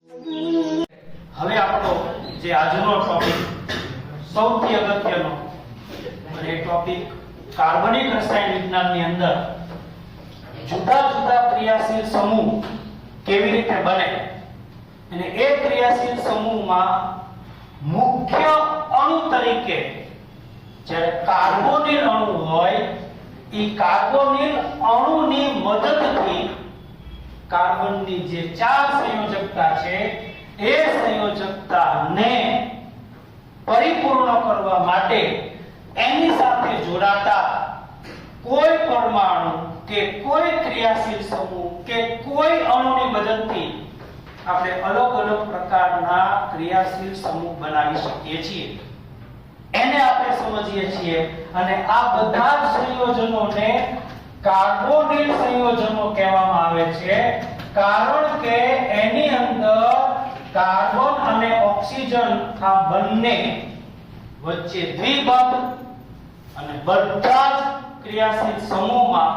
હવે આપણો જે આજનો ટોપિક સૌથી અગત્યનો અને ટોપિક કાર્બનિક રસાયણ વિજ્ઞાનની અંદર જુદા જુદા ક્રિયાશીલ સમૂહ કેવી રીતે બને અને એ ક્રિયાશીલ સમૂહમાં મુખ્ય અણુ તરીકે જ્યારે કાર્બોનિલ અણુ હોય એ કાર્બોનિલ અણુની મદદથી કાર્બનની જે ચાર સંયોજકતા છે એ સંયોજકતાને પરિપૂર્ણ કરવા માટે એની સાથે જોડાતા કોઈ પરમાણુ કે કોઈ ક્રિયાશીલ સમૂહ કે કોઈ અણુની મદદથી આપણે અલગ અલગ પ્રકારના ક્રિયાશીલ સમૂહ બનાવી શકીએ છીએ એને આપણે સમજીએ છીએ અને આ બધા જ સંયોજનોને કાર્બોનિલ સંયોજનો કહેવામાં આવે છે કારણ કે એની અંદર કાર્બન અને ઓક્સિજન આ બંને વચ્ચે દ્વિબંધ અને બધા જ ક્રિયાશીલ સમૂહમાં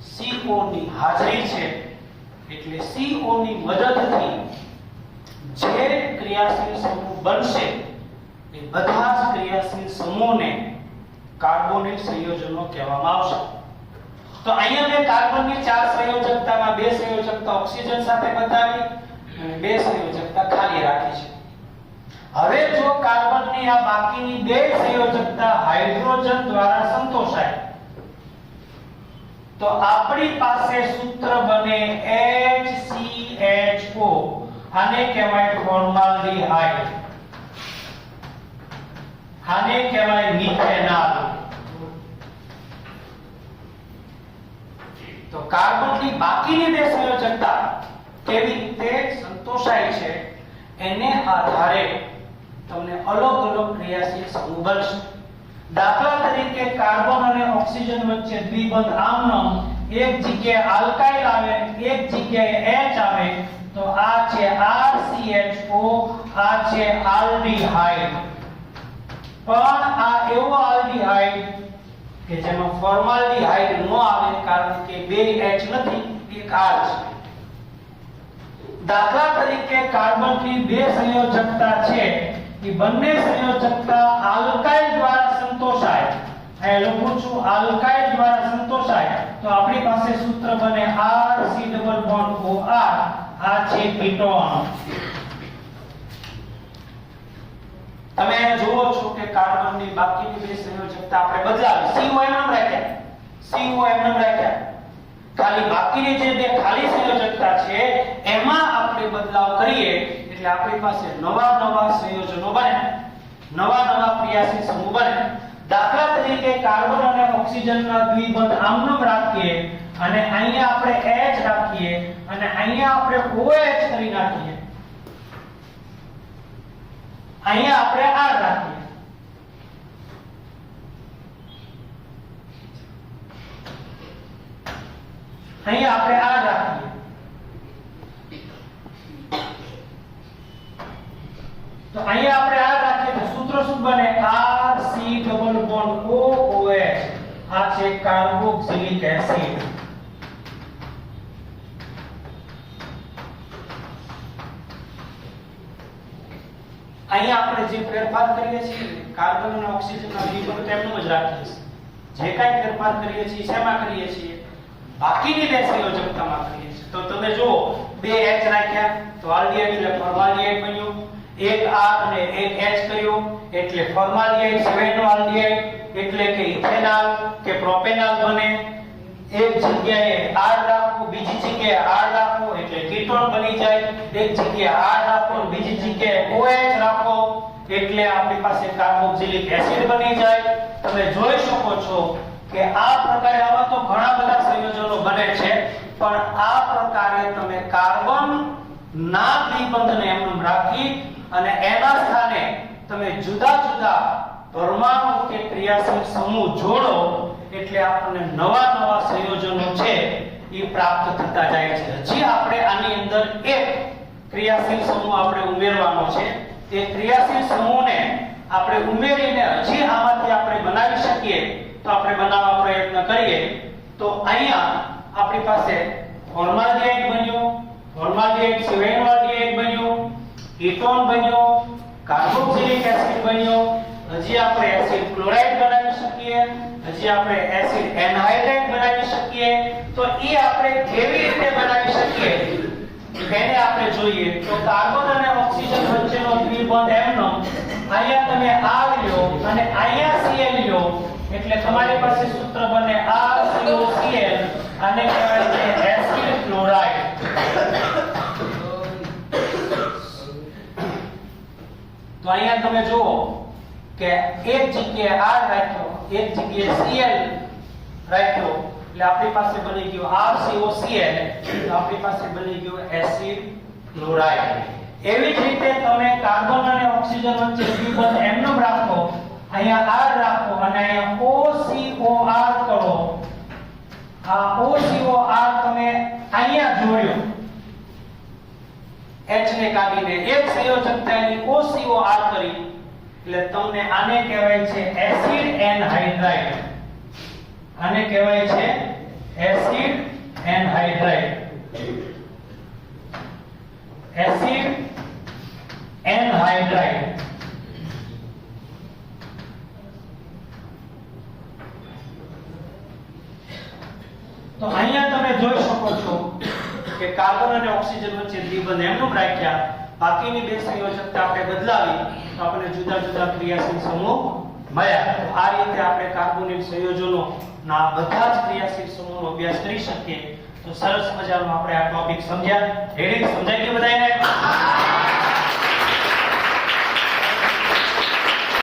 CO ની હાજરી છે એટલે CO ની મદદથી જે ક્રિયાશીલ સમૂહ બનશે એ બધા જ ક્રિયાશીલ સમૂહને કાર્બોનિલ સંયોજનો કહેવામાં આવશે તો અહીંયા મેં કાર્બનની ચાર સંયોજકતામાં બે સંયોજકતા ઓક્સિજન સાથે બતાવી અને બે સંયોજકતા ખાલી રાખી છે હવે જો કાર્બનની આ બાકીની બે સંયોજકતા હાઇડ્રોજન દ્વારા સંતોષાય તો આપણી પાસે સૂત્ર બને HCHO આને કહેવાય ફોર્માલ્ડિહાઇડ આને કહેવાય મિથેનોલ તો કાર્બનની બાકીની બે સંયોજકતા કેવી રીતે સંતોષાય છે એને આધારે તમને અલગ અલગ ક્રિયાશીલ સમૂહ બનશે દાખલા તરીકે કાર્બન અને ઓક્સિજન વચ્ચે દ્વિબંધ આમનો એક જગ્યાએ આલ્કાઇલ આવે એક જગ્યાએ H આવે તો આ છે RCHO આ છે આલ્ડીહાઇડ પણ આ એવો આલ્ડીહાઇડ કે જેમાં ફોર્માલ્ડિહાઇડ ન આવે કારણ કે બે H નથી એક R છે દાખલા તરીકે કાર્બનની બે સંયોજકતા છે એ બંને સંયોજકતા આલ્કાઇલ દ્વારા સંતોષાય અહીં લખું છું આલ્કાઇલ દ્વારા સંતોષાય તો આપણી પાસે સૂત્ર બને RC≡OR આ છે કીટોન તમે જુઓ છો કે કાર્બનની બાકીની બે સંયોજકતા આપણે બદલાવી CO એમ નામ રાખ્યા ખાલી બાકીની જે બે ખાલી સંયોજકતા છે એમાં આપણે બદલાવ કરીએ એટલે આપણી પાસે નવા સંયોજનો બને નવા ક્રિયાશીલ સમૂહ બને દાખલા તરીકે કાર્બન અને ઓક્સિજનના દ્વિબંધ આમનામ રાખીએ અને અહીંયા આપણે H રાખીએ અને અહીંયા આપણે OH કરી નાખીએ અહીંયા આપણે R રાખીએ અહીંયા આપણે R રાખીએ તો અહીંયા આપણે R રાખીએ તો સૂત્ર શું બને RC≡OH આ છે કાર્બોક્સિલિક એસિડ અહીંયા આપણે જે ફેરફાર કરીએ છીએ કાર્બન અને ઓક્સિજનના દ્વિબંધ તેમનું જ રાખીએ છીએ જે કાંઈ ફેરફાર કરીએ છીએ શેમાં કરીએ છીએ બાકીની બે સંયોજકતામાં કરીએ છીએ તો તમે જુઓ બે H રાખ્યા તો આલ્ડીહાઇડ એટલે ફોર્માલ્ડિહાઇડ બન્યું એક R અને એક H કર્યું એટલે ફોર્માલ્ડિહાઇડ 7 નો આલ્ડીહાઇડ એટલે કે ઇથેનોલ કે પ્રોપેનોલ બને એક જગ્યાએ R રાખો બીજી જગ્યાએ R રાખો એટલે કીટોન બની જાય એક જગ્યાએ R રાખો બીજી જગ્યાએ OH રાખો એટલે આપણી પાસે કાર્બોક્સિલિક એસિડ બની જાય તમે જોઈ શકો છો કે આ પ્રકારે આવા તો ઘણા બધા સંયોજનો બને છે પણ આ પ્રકારે તમે કાર્બન ના દ્વિબંધને એમનું રાખી અને એના સ્થાને તમે જુદા જુદા પરમાણુ કે ક્રિયાશીલ સમૂહ જોડો એટલે આપણને નવા સંયોજનો છે એ પ્રાપ્ત થતા જાય છે હજી આપણે આની અંદર એક ક્રિયાશીલ સમૂહ આપણે ઉમેરવાનો છે એ ક્રિયાશીલ સમૂહને આપણે ઉમેરીને હજી આમાંથી આપણે બનાવી શકીએ તો આપણે બનાવવા પ્રયત્ન કરીએ તો અહીંયા આપણી પાસે ફોર્માલ્ડિહાઇડ બન્યું ફોર્માલ્ડિહાઇડ 7 વાળું બન્યું કીટોન બન્યો, કાર્બોક્સિલિક એસિડ બન્યો, હજી આપણે એસિડ ક્લોરાઇડ બનાવી શકીએ, હજી આપણે એસિડ એનહાઇડ્રાઇડ બનાવી શકીએ. તો એ આપણે કેવી રીતે બનાવી શકીએ એને આપણે જોઈએ. તો કાર્બન અને ઓક્સિજન વચ્ચેનો દ્વિબંધ એમનો અહીંયા તમે R લ્યો અને અહીંયા Cl લ્યો એટલે તમારી પાસે સૂત્ર બને RCOCl. આને કહેવાય છે એસિડ ક્લોરાઇડ. તો અહીંયા તમે જુઓ કે એક જગ્યાએ R રાખ્યો, એક જગ્યાએ Cl રાખ્યો એટલે આપણી પાસે બની ગયો RCOCl. તો આપણી પાસે બની ગયો એસિડ ક્લોરાઇડ. એવી જ રીતે તમે કાર્બન અને ઓક્સિજન વચ્ચે દ્વિબંધ એમનો રાખો, અહીંયા R રાખો અને અહીંયા OCOR કરો. આ OCOR તમે અહીંયા જોડ્યો H ને કાઢીને એક સંયોજકતાની OCOR કરી એટલે તમને આને કહેવાય છે એસિડ એનહાઇડ્રાઇડ. આને કહેવાય છે એસિડ એનહાઇડ્રાઇડ. Acid anhydride. તો અહીંયા તમે જોઈ શકો છો કે કાર્બન અને ઓક્સિજન વચ્ચે દ્વિબંધ એમનું રાખ્યા, બાકીની બે સંયોજકતા આપણે બદલાવી તો આપણે જુદા જુદા ક્રિયાશીલ સમૂહ મળ્યા. તો આ રીતે આપણે કાર્બોનિલ સંયોજનો ના બધા જ ક્રિયાશીલ સમૂહનો અભ્યાસ કરી શકીએ. તો સરસ મજાનો આપણે આ ટોપિક સમજ્યા. રેડી? સમજાઈ ગયું બધાને?